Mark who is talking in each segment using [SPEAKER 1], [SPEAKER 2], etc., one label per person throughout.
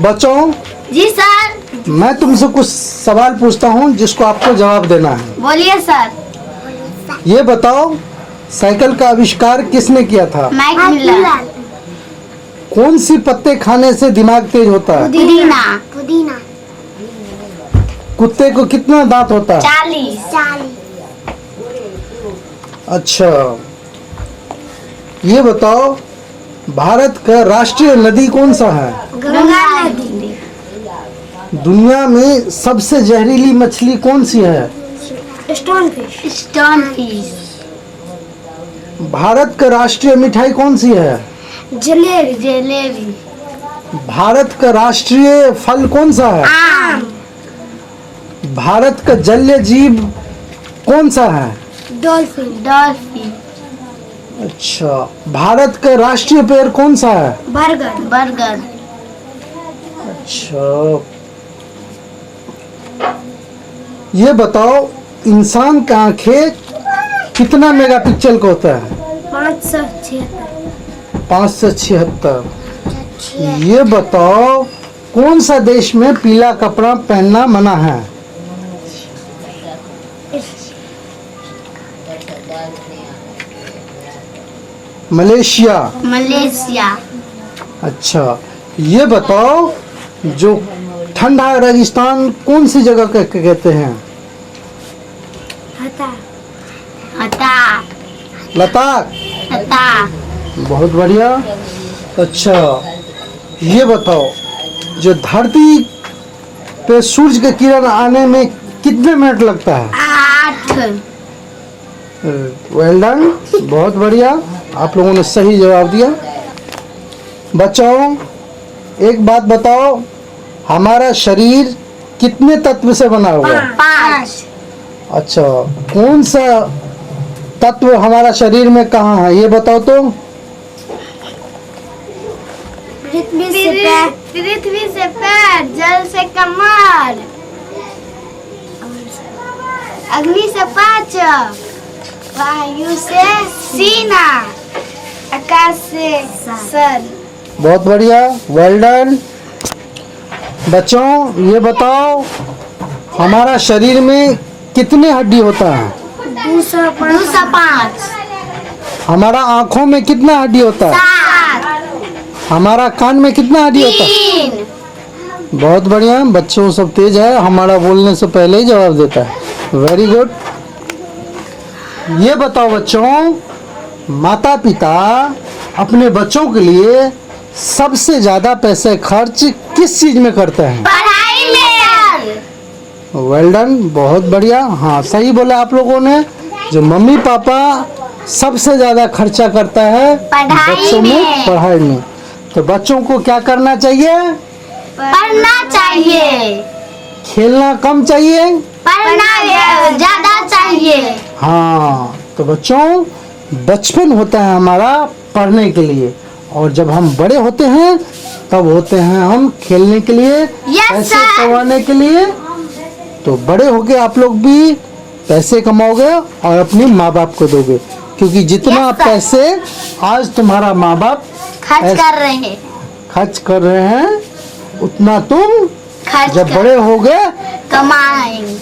[SPEAKER 1] बच्चों,
[SPEAKER 2] जी सर।
[SPEAKER 1] मैं तुमसे कुछ सवाल पूछता हूँ जिसको आपको जवाब देना है।
[SPEAKER 2] बोलिए सर।
[SPEAKER 1] ये बताओ, साइकिल का आविष्कार किसने किया था?
[SPEAKER 2] मैकमिलन।
[SPEAKER 1] कौन सी पत्ते खाने से दिमाग तेज होता है?
[SPEAKER 2] पुदीना। पुदीना।
[SPEAKER 1] कुत्ते को कितना दांत होता है?
[SPEAKER 2] 40।
[SPEAKER 1] अच्छा, ये बताओ, भारत का राष्ट्रीय नदी कौन सा है?
[SPEAKER 2] गंगा नदी।
[SPEAKER 1] दुनिया में सबसे जहरीली मछली कौन सी है?
[SPEAKER 2] Stone fish.
[SPEAKER 1] भारत का राष्ट्रीय मिठाई कौन सी है?
[SPEAKER 2] जलेबी।
[SPEAKER 1] भारत का राष्ट्रीय फल कौन सा है?
[SPEAKER 2] आम।
[SPEAKER 1] भारत का जलीय जीव कौन सा है?
[SPEAKER 2] डॉल्फिन।
[SPEAKER 1] अच्छा, भारत का राष्ट्रीय पेड़ कौन सा है?
[SPEAKER 2] बरगद।
[SPEAKER 1] अच्छा, ये बताओ, इंसान का आंखें कितना मेगापिक्सल का होता है? 576। ये बताओ, कौन सा देश में पीला कपड़ा पहनना मना है? मलेशिया। अच्छा, ये बताओ, जो ठंडा रेगिस्तान कौन सी जगह कहते हैं? लद्दाख। बहुत बढ़िया। अच्छा, ये बताओ, जो धरती पे सूरज के किरण आने में कितने मिनट लगता है?
[SPEAKER 2] 8।
[SPEAKER 1] वेल डन, बहुत बढ़िया, आप लोगों ने सही जवाब दिया। बच्चों, एक बात बताओ, हमारा शरीर कितने तत्व से बना हुआ है?
[SPEAKER 2] 5।
[SPEAKER 1] अच्छा, कौन सा तत्व हमारा शरीर में कहाँ है, ये बताओ तो।
[SPEAKER 2] पृथ्वी से पैर, जल से कमर, अग्नि से पाचक, वायु से सीना, आकाश से सर।
[SPEAKER 1] बहुत बढ़िया, वेल डन। बच्चों, ये बताओ, हमारा शरीर में कितने हड्डी होता है?
[SPEAKER 2] 205।
[SPEAKER 1] हमारा आँखों में कितना हड्डी होता है?
[SPEAKER 2] 7।
[SPEAKER 1] हमारा कान में कितना हड्डी होता है?
[SPEAKER 2] 3।
[SPEAKER 1] बहुत बढ़िया, बच्चों सब तेज है, हमारा बोलने से पहले ही जवाब देता है। Very good. ये बताओ बच्चों, माता पिता अपने बच्चों के लिए सबसे ज्यादा पैसे खर्च किस चीज में करते हैं?
[SPEAKER 2] पढ़ाई में।
[SPEAKER 1] वेल डन, बहुत बढ़िया, हाँ सही बोला आप लोगों ने। जो मम्मी पापा सबसे ज्यादा खर्चा करता है बच्चों में, पढ़ाई में। तो बच्चों को क्या करना चाहिए?
[SPEAKER 2] पढ़ना चाहिए।
[SPEAKER 1] खेलना कम चाहिए,
[SPEAKER 2] पढ़ना ज्यादा चाहिए।
[SPEAKER 1] हाँ। तो बच्चों, बचपन होता है हमारा पढ़ने के लिए, और जब हम बड़े होते हैं तब होते हैं हम खेलने के लिए, पैसे कमाने के लिए। तो बड़े होके आप लोग भी पैसे कमाओगे और अपने माँ बाप को दोगे, क्योंकि जितना पैसे आज तुम्हारा माँ बाप
[SPEAKER 2] खर्च कर रहे हैं,
[SPEAKER 1] उतना तुम जब बड़े होगे
[SPEAKER 2] कमाएंगे।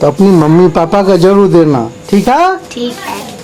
[SPEAKER 1] तो अपनी मम्मी पापा का जरूर देना, ठीक है?
[SPEAKER 2] ठीक है।